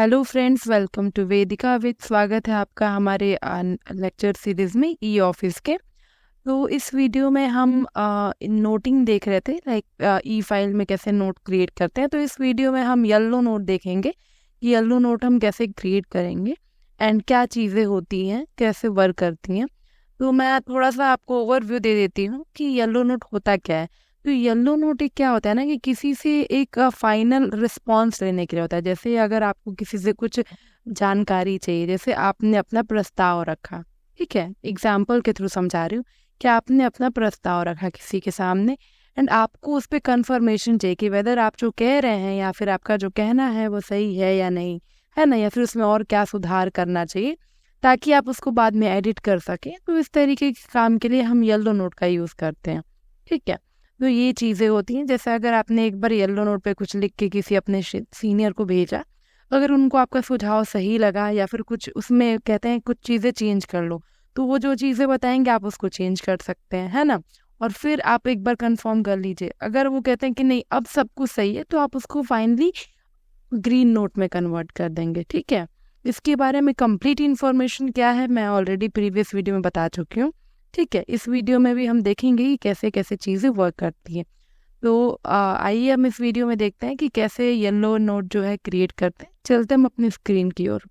Hello friends, welcome to Vedika with. स्वागत है आपका हमारे लेक्चर सीरीज में ई ऑफिस के। तो इस वीडियो में हम नोटिंग देख रहे थे, लाइक ई फाइल में कैसे नोट क्रिएट करते हैं। तो इस वीडियो में हम येलो नोट देखेंगे कि येलो नोट हम कैसे क्रिएट करेंगे एंड क्या चीज़ें होती हैं, कैसे वर्क करती हैं। तो मैं थोड़ा सा आपको ओवरव्यू दे देती हूँ कि येलो नोट होता क्या है। तो येलो नोट एक क्या होता है ना कि किसी से एक फाइनल रिस्पॉन्स लेने के लिए होता है। जैसे अगर आपको किसी से कुछ जानकारी चाहिए, जैसे आपने अपना प्रस्ताव रखा, ठीक है, एग्जाम्पल के थ्रू समझा रही हूँ कि आपने अपना प्रस्ताव रखा किसी के सामने एंड आपको उस पर कंफर्मेशन चाहिए कि वेदर आप जो कह रहे हैं या फिर आपका जो कहना है वो सही है या नहीं है ना, या फिर उसमें और क्या सुधार करना चाहिए ताकि आप उसको बाद में एडिट कर सकें। तो इस तरीके के काम के लिए हम येलो नोट का यूज़ करते हैं, ठीक है। तो ये चीज़ें होती हैं। जैसे अगर आपने एक बार येलो नोट पे कुछ लिख के किसी अपने सीनियर को भेजा, अगर उनको आपका सुझाव सही लगा या फिर कुछ उसमें कहते हैं कुछ चीज़ें चेंज कर लो, तो वो जो चीज़ें बताएंगे आप उसको चेंज कर सकते हैं, है ना। और फिर आप एक बार कंफर्म कर लीजिए। अगर वो कहते हैं कि नहीं अब सब कुछ सही है, तो आप उसको फाइनली ग्रीन नोट में कन्वर्ट कर देंगे, ठीक है। इसके बारे में कंप्लीट इन्फॉर्मेशन क्या है मैं ऑलरेडी प्रीवियस वीडियो में बता चुकी हूँ, ठीक है। इस वीडियो में भी हम देखेंगे कि कैसे कैसे चीज़ें वर्क करती हैं। तो आइए हम इस वीडियो में देखते हैं कि कैसे येलो नोट जो है क्रिएट करते हैं। चलते हम अपनी स्क्रीन की ओर।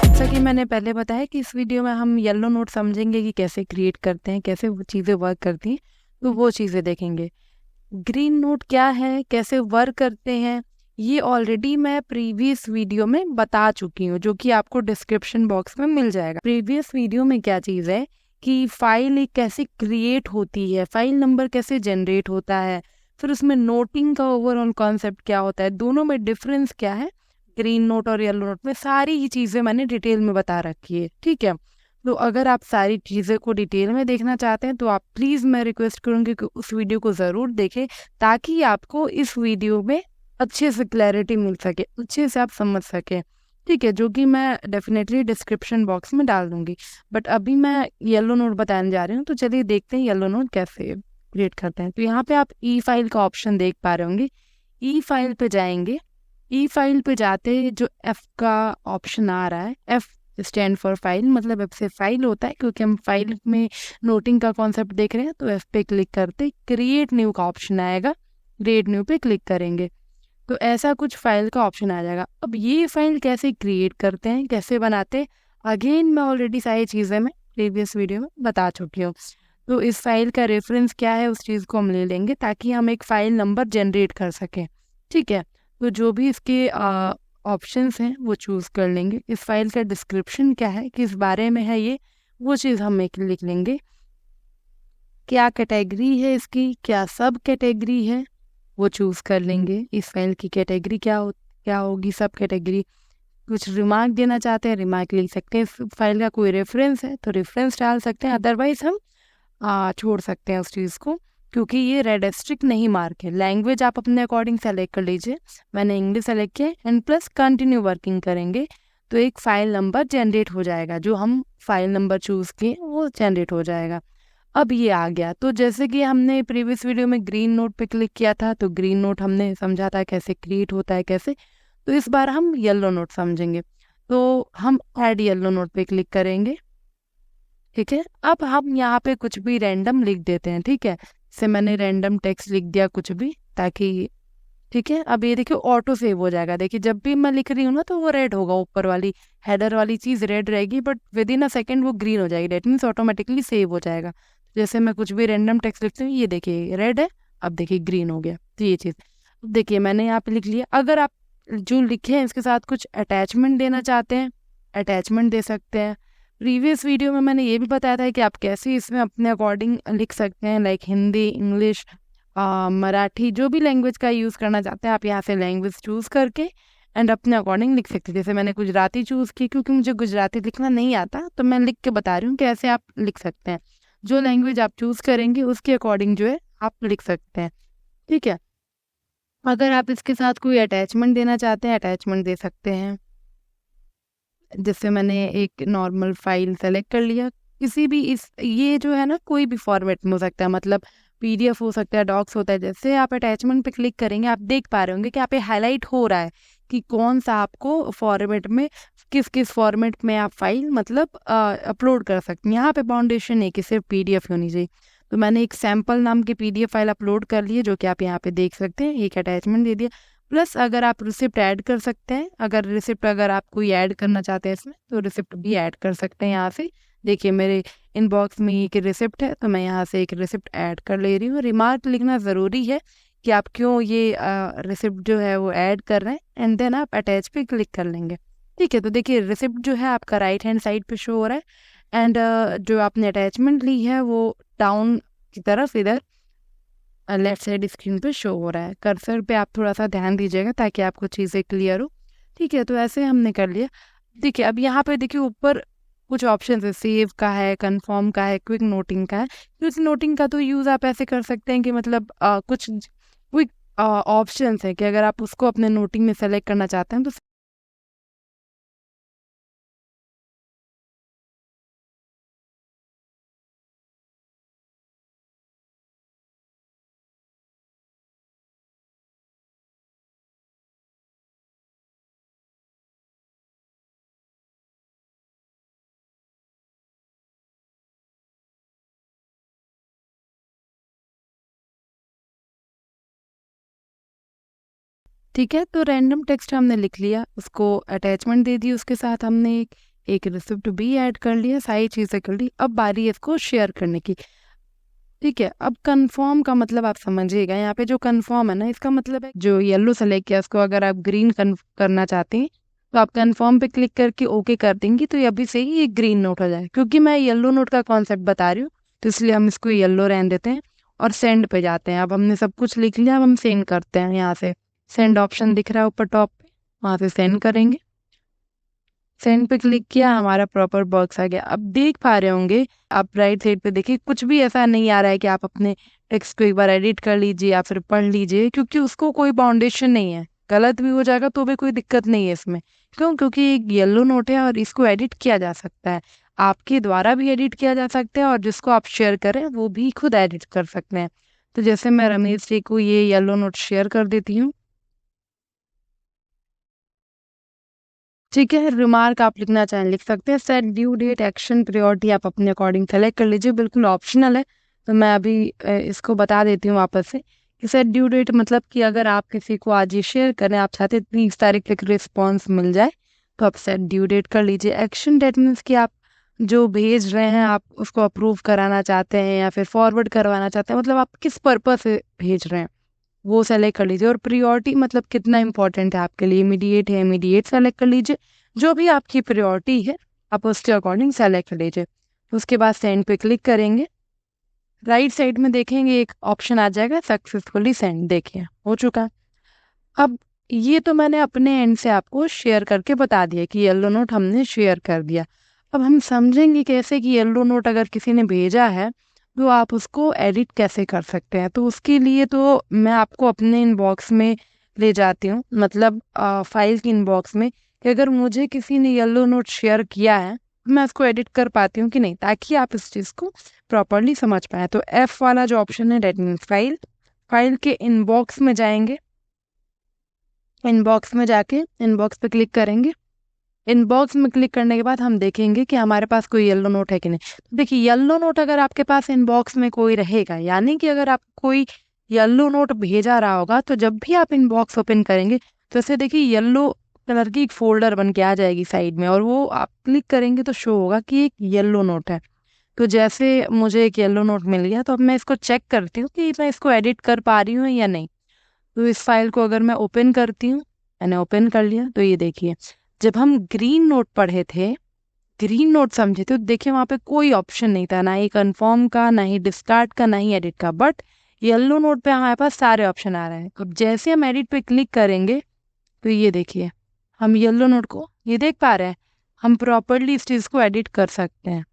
जैसा कि मैंने पहले बताया कि इस वीडियो में हम येलो नोट समझेंगे कि कैसे क्रिएट करते हैं, कैसे वो चीज़ें वर्क करती हैं, तो वो चीज़ें देखेंगे। ग्रीन नोट क्या है, कैसे वर्क करते हैं, ये ऑलरेडी मैं प्रीवियस वीडियो में बता चुकी हूँ, जो कि आपको डिस्क्रिप्शन बॉक्स में मिल जाएगा। प्रीवियस वीडियो में क्या चीज़ है कि फाइल एक कैसे क्रिएट होती है, फाइल नंबर कैसे जनरेट होता है, फिर उसमें नोटिंग का ओवरऑल कॉन्सेप्ट क्या होता है, दोनों में डिफरेंस क्या है, ग्रीन नोट और येलो नोट में, सारी ही चीज़ें मैंने डिटेल में बता रखी है, ठीक है। तो अगर आप सारी चीज़ें को डिटेल में देखना चाहते हैं तो आप प्लीज़, मैं रिक्वेस्ट करूँगी कि उस वीडियो को ज़रूर देखें ताकि आपको इस वीडियो में अच्छे से क्लैरिटी मिल सके, अच्छे से आप समझ सकें, ठीक है, जो कि मैं डेफिनेटली डिस्क्रिप्शन बॉक्स में डाल दूँगी। बट अभी मैं येलो नोट बताने जा रही हूँ, तो चलिए देखते हैं येलो नोट कैसे क्रिएट करते हैं। तो यहाँ पे आप ई फाइल का ऑप्शन देख पा रहे होंगे। ई फाइल पे जाएंगे। ई फाइल पे जाते जो एफ का ऑप्शन आ रहा है, एफ स्टैंड फॉर फाइल, मतलब एफ से फाइल होता है, क्योंकि हम फाइल में नोटिंग का कॉन्सेप्ट देख रहे हैं। तो एफ पे क्लिक करते क्रिएट न्यू का ऑप्शन आएगा, क्रिएट न्यू पे क्लिक करेंगे तो ऐसा कुछ फाइल का ऑप्शन आ जाएगा। अब ये फाइल कैसे क्रिएट करते हैं, कैसे बनाते हैं, अगेन मैं ऑलरेडी सारी चीज़ें मैं प्रीवियस वीडियो में बता चुकी हूँ। तो इस फाइल का रेफरेंस क्या है उस चीज़ को हम ले लेंगे ताकि हम एक फाइल नंबर जनरेट कर सकें, ठीक है। तो जो भी इसके ऑप्शंस हैं वो चूज़ कर लेंगे। इस फाइल का डिस्क्रिप्शन क्या है, किस बारे में है, ये वो चीज़ हम एक लिख लेंगे। क्या कैटेगरी है इसकी, क्या सब कैटेगरी है, वो चूज़ कर लेंगे। इस फाइल की कैटेगरी क्या होगी, सब कैटेगरी। कुछ रिमार्क देना चाहते हैं, रिमार्क लिख सकते हैं। इस फाइल का कोई रेफरेंस है तो रेफरेंस डाल सकते हैं, अदरवाइज हम छोड़ सकते हैं उस चीज़ को, क्योंकि ये रेड स्ट्रिक नहीं मार्क है। लैंग्वेज आप अपने अकॉर्डिंग सेलेक्ट कर लीजिए। मैंने इंग्लिश सेलेक्ट किया एंड प्लस कंटिन्यू वर्किंग करेंगे तो एक फाइल नंबर जनरेट हो जाएगा, जो हम फाइल नंबर चूज़ किए वो जनरेट हो जाएगा। अब ये आ गया। तो जैसे कि हमने प्रीवियस वीडियो में ग्रीन नोट पे क्लिक किया था, तो ग्रीन नोट हमने समझा था कैसे क्रिएट होता है कैसे। तो इस बार हम येलो नोट समझेंगे। तो हम ऐड येलो नोट पे क्लिक करेंगे, ठीक है। अब हम यहाँ पे कुछ भी रैंडम लिख देते हैं, ठीक है। जैसे मैंने रैंडम टेक्स्ट लिख दिया कुछ भी, ताकि, ठीक है। अब ये देखिए ऑटो सेव हो जाएगा। देखिए जब भी मैं लिख रही हूँ ना तो वो रेड होगा, ऊपर वाली हेडर वाली चीज़ रेड रहेगी, but with in a second वो ग्रीन हो जाएगी। डेट मीन्स ऑटोमेटिकली सेव हो जाएगा। जैसे मैं कुछ भी रैंडम टेक्स्ट लिखती हूँ, ये देखिए रेड है, अब देखिए ग्रीन हो गया। तो ये चीज़ देखिए मैंने यहाँ पे लिख लिया। अगर आप जो लिखे हैं इसके साथ कुछ अटैचमेंट देना चाहते हैं, अटैचमेंट दे सकते हैं। प्रीवियस वीडियो में मैंने ये भी बताया था कि आप कैसे इसमें अपने अकॉर्डिंग लिख सकते हैं, लाइक हिंदी, इंग्लिश, मराठी, जो भी लैंग्वेज का यूज़ करना चाहते हैं आप यहाँ से लैंग्वेज चूज़ करके एंड अपने अकॉर्डिंग लिख सकते हैं। जैसे मैंने गुजराती चूज़ की, क्योंकि मुझे गुजराती लिखना नहीं आता, तो मैं लिख के बता रही हूँ कैसे आप लिख सकते हैं। जो लैंग्वेज आप चूज़ करेंगे उसके अकॉर्डिंग जो है आप लिख सकते हैं, ठीक है। अगर आप इसके साथ कोई अटैचमेंट देना चाहते हैं, अटैचमेंट दे सकते हैं। जैसे मैंने एक नॉर्मल फाइल सेलेक्ट कर लिया, किसी भी इस ये जो है ना कोई भी फॉर्मेट में हो सकता है, मतलब पीडीएफ हो सकता है, डॉक्स होता है। जैसे आप अटैचमेंट पे क्लिक करेंगे आप देख पा रहे होंगे कि यहाँ पे हाईलाइट हो रहा है कि कौन सा आपको फॉर्मेट में, किस किस फॉर्मेट में आप फाइल मतलब अपलोड कर सकते हैं। यहाँ पे बाउंडेशन है कि सिर्फ पीडीएफ होनी चाहिए। तो मैंने एक सैम्पल नाम की पीडीएफ फाइल अपलोड कर ली है, जो कि आप यहाँ पे देख सकते हैं। एक अटैचमेंट दे दिया, प्लस अगर आप रिसिप्ट ऐड कर सकते हैं, अगर आप कोई ऐड करना चाहते हैं इसमें तो रिसिप्ट भी ऐड कर सकते हैं यहाँ से। देखिए मेरे इनबॉक्स में एक रिसिप्ट है, तो मैं यहाँ से एक रिसिप्ट ऐड कर ले रही हूँ। रिमार्क लिखना ज़रूरी है कि आप क्यों ये रिसिप्ट जो है वो ऐड कर रहे हैं, एंड देन आप अटैच पे क्लिक कर लेंगे। ठीक है, तो देखिए रिसिप्ट जो है आपका राइट हैंड साइड पे शो हो रहा है, एंड जो आपने अटैचमेंट ली है वो डाउन की तरफ इधर लेफ्ट साइड स्क्रीन पे शो हो रहा है। कर्सर पे आप थोड़ा सा ध्यान दीजिएगा ताकि आपको चीज़ें क्लियर हो। ठीक है, तो ऐसे हमने कर लिया। देखिए अब यहाँ पे देखिए ऊपर कुछ ऑप्शन है, सेव का है, कन्फर्म का है, क्विक नोटिंग का है। क्विक नोटिंग का तो यूज़ आप ऐसे कर सकते हैं कि मतलब कुछ क्विक ऑप्शंस है कि अगर आप उसको अपने नोटिंग में सेलेक्ट करना चाहते हैं तो ठीक है। तो रैंडम टेक्स्ट हमने लिख लिया, उसको अटैचमेंट दे दी, उसके साथ हमने एक रिसिप्ट भी ऐड कर लिया, सारी चीज़ें कर ली। अब बारी है इसको शेयर करने की। ठीक है, अब कन्फर्म का मतलब आप समझिएगा। यहाँ पे जो कन्फर्म है ना, इसका मतलब है जो येलो सेलेक्ट किया उसको अगर आप ग्रीन करना चाहते हैं तो आप कन्फर्म पे क्लिक करके ओके कर देंगी, तो ये अभी से ही ये ग्रीन नोट हो जाए। क्योंकि मैं येलो नोट का कॉन्सेप्ट बता रही हूँ तो इसलिए हम इसको येलो रहने देते हैं और सेंड पे जाते हैं। अब हमने सब कुछ लिख लिया, अब हम सेंड करते हैं। यहाँ से सेंड ऑप्शन दिख रहा है ऊपर टॉप पे, वहाँ से सेंड करेंगे। सेंड पे क्लिक किया, हमारा प्रॉपर बॉक्स आ गया। अब देख पा रहे होंगे आप राइट साइड पे, देखिए कुछ भी ऐसा नहीं आ रहा है कि आप अपने टेक्स्ट को एक बार एडिट कर लीजिए या फिर पढ़ लीजिए, क्योंकि उसको कोई बाउंडेशन नहीं है। गलत भी हो जाएगा तो भी कोई दिक्कत नहीं है इसमें। क्यों? क्योंकि एक येलो नोट है और इसको एडिट किया जा सकता है, आपके द्वारा भी एडिट किया जा सकता है और जिसको आप शेयर करें वो भी खुद एडिट कर सकते हैं। तो जैसे मैं रमेश जी को ये येलो नोट शेयर कर देती हूँ। ठीक है, रिमार्क आप लिखना चाहें लिख सकते हैं। Set due date, action, priority आप अपने अकॉर्डिंग सेलेक्ट कर लीजिए, बिल्कुल ऑप्शनल है। तो मैं अभी इसको बता देती हूँ वापस से कि सेट ड्यू डेट मतलब कि अगर आप किसी को आज ये शेयर करें, आप चाहते 30 तारीख तक रिस्पॉन्स मिल जाए, तो आप सेट ड्यू डेट कर लीजिए। एक्शन डेट मीन्स कि आप जो भेज रहे हैं आप उसको अप्रूव कराना चाहते हैं या फिर फॉरवर्ड करवाना चाहते हैं, मतलब आप किस पर्पज से भेज रहे हैं वो सेलेक्ट कर लीजिए। और प्रियोरिटी मतलब कितना इंपॉर्टेंट है आपके लिए, इमीडिएट है, इमीडिएट सेलेक्ट कर लीजिए। जो भी आपकी प्रियोरिटी है आप उसके अकॉर्डिंग सेलेक्ट कर लीजिए। उसके बाद सेंड पे क्लिक करेंगे, राइट साइड में देखेंगे एक ऑप्शन आ जाएगा सक्सेसफुली सेंड, देखिए हो चुका है। अब ये तो मैंने अपने एंड से आपको शेयर करके बता दिया कि येलो नोट हमने शेयर कर दिया। अब हम समझेंगे कैसे कि येलो नोट अगर किसी ने भेजा है तो आप उसको एडिट कैसे कर सकते हैं। तो उसके लिए तो मैं आपको अपने इनबॉक्स में ले जाती हूँ, मतलब फाइल की इनबॉक्स में, कि अगर मुझे किसी ने येलो नोट शेयर किया है मैं उसको एडिट कर पाती हूँ कि नहीं, ताकि आप इस चीज़ को प्रॉपरली समझ पाए। तो एफ वाला जो ऑप्शन है डेट मीन्स फाइल, फाइल के इनबॉक्स में जाएंगे, इनबॉक्स में जाके इनबॉक्स पे क्लिक करेंगे। इनबॉक्स में क्लिक करने के बाद हम देखेंगे कि हमारे पास कोई येलो नोट है कि नहीं। तो देखिए येलो नोट अगर आपके पास इनबॉक्स में कोई रहेगा, यानी कि अगर आप कोई येलो नोट भेजा रहा होगा, तो जब भी आप इनबॉक्स ओपन करेंगे तो ऐसे देखिए येलो कलर की एक फोल्डर बन के आ जाएगी साइड में, और वो आप क्लिक करेंगे तो शो होगा कि एक येलो नोट है। तो जैसे मुझे एक येलो नोट मिल गया, तो अब मैं इसको चेक करती हूँ कि मैं इसको एडिट कर पा रही हूँ या नहीं। तो इस फाइल को अगर मैं ओपन करती हूँ, मैंने ओपन कर लिया, तो ये देखिए जब हम ग्रीन नोट पढ़े थे, ग्रीन नोट समझे थे, तो देखिए वहाँ पे कोई ऑप्शन नहीं था, ना ही कन्फर्म का, ना ही डिस्कार्ड का, ना ही एडिट का। बट येलो नोट पे हमारे पास सारे ऑप्शन आ रहे हैं। अब जैसे हम एडिट पे क्लिक करेंगे तो ये देखिए हम येलो नोट को ये देख पा रहे हैं, हम प्रॉपरली इस चीज़ को एडिट कर सकते हैं,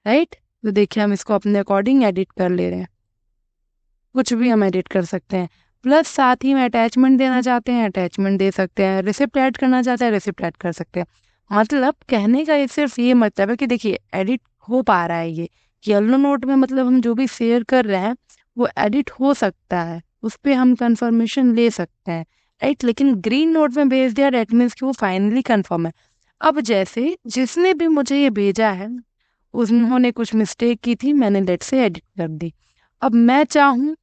राइट। तो देखिए हम इसको अपने अकॉर्डिंग एडिट कर ले रहे हैं, कुछ भी हम एडिट कर सकते हैं। प्लस साथ ही में अटैचमेंट देना चाहते हैं अटैचमेंट दे सकते हैं, रिसिप्ट ऐड करना चाहते हैं रिसिप्ट ऐड कर सकते हैं। मतलब कहने का ये सिर्फ ये मतलब है कि देखिए एडिट हो पा रहा है ये येलो नोट में, मतलब हम जो भी शेयर कर रहे हैं वो एडिट हो सकता है, उस पर हम कंफर्मेशन ले सकते हैं, राइट। लेकिन ग्रीन नोट में भेज दिया डेट मीन्स कि वो फाइनली कंफर्म है। अब जैसे जिसने भी मुझे ये भेजा है उन्होंने कुछ मिस्टेक की थी, मैंने लेट से एडिट कर दी। अब मैं चाहूँ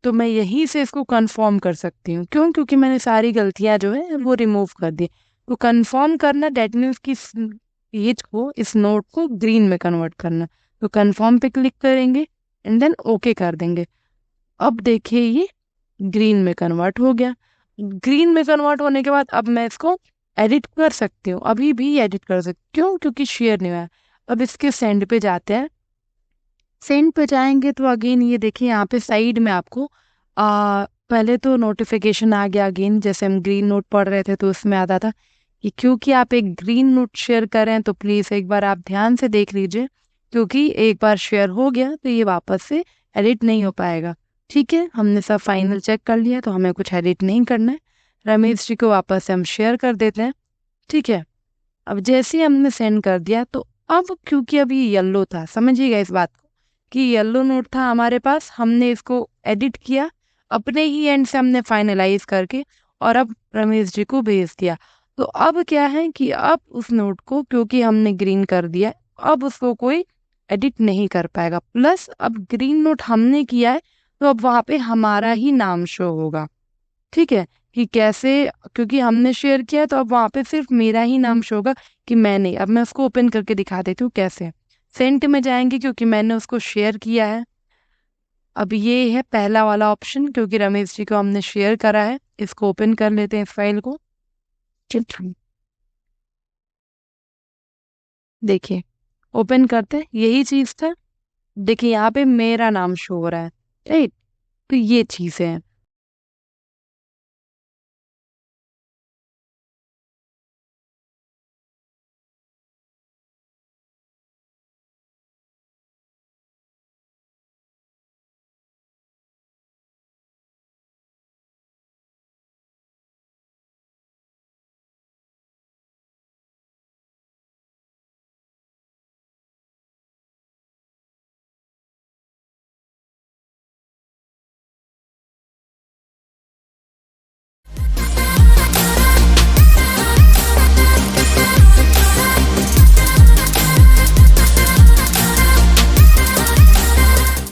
तो मैं यहीं से इसको कंफर्म कर सकती हूँ, क्यों? क्योंकि मैंने सारी गलतियां जो है वो रिमूव कर दी। तो कंफर्म करना डेट मीन्स कि इस पेज को, इस नोट को ग्रीन में कन्वर्ट करना। तो कंफर्म पे क्लिक करेंगे एंड देन ओके कर देंगे। अब देखिए ये ग्रीन में कन्वर्ट हो गया। ग्रीन में कन्वर्ट होने के बाद अब मैं इसको एडिट कर सकती हूँ, अभी भी एडिट कर सकती हूँ, क्यों? क्योंकि शेयर नहीं हुआ है। अब इसके सेंड पे जाते हैं। सेंड पे जाएंगे तो अगेन ये देखिए यहाँ पे साइड में आपको पहले तो नोटिफिकेशन आ गया अगेन, जैसे हम ग्रीन नोट पढ़ रहे थे तो उसमें आता था कि क्योंकि आप एक ग्रीन नोट शेयर कर रहे हैं तो प्लीज एक बार आप ध्यान से देख लीजिए, क्योंकि एक बार शेयर हो गया तो ये वापस से एडिट नहीं हो पाएगा। ठीक है, हमने सब फाइनल चेक कर लिया तो हमें कुछ एडिट नहीं करना है। रमेश जी को वापस से हम शेयर कर देते हैं। ठीक है, अब जैसे ही हमने सेंड कर दिया तो अब क्योंकि अभी येलो था, समझिएगा इस बात को कि येलो नोट था हमारे पास, हमने इसको एडिट किया अपने ही एंड से, हमने फाइनलाइज करके और अब रमेश जी को भेज दिया। तो अब क्या है कि अब उस नोट को क्योंकि हमने ग्रीन कर दिया, अब उसको कोई एडिट नहीं कर पाएगा। प्लस अब ग्रीन नोट हमने किया है तो अब वहां पे हमारा ही नाम शो होगा। ठीक है, कि कैसे? क्योंकि हमने शेयर किया है तो अब वहां पे सिर्फ मेरा ही नाम शो होगा कि मैंने। अब मैं उसको ओपन करके दिखा देती हूँ कैसे। सेंट में जाएंगे क्योंकि मैंने उसको शेयर किया है। अब ये है पहला वाला ऑप्शन, क्योंकि रमेश जी को हमने शेयर करा है। इसको ओपन कर लेते हैं इस फाइल को। देखिए ओपन करते हैं, यही चीज था। देखिए यहाँ पे मेरा नाम शो हो रहा है, राइट। तो ये चीज है।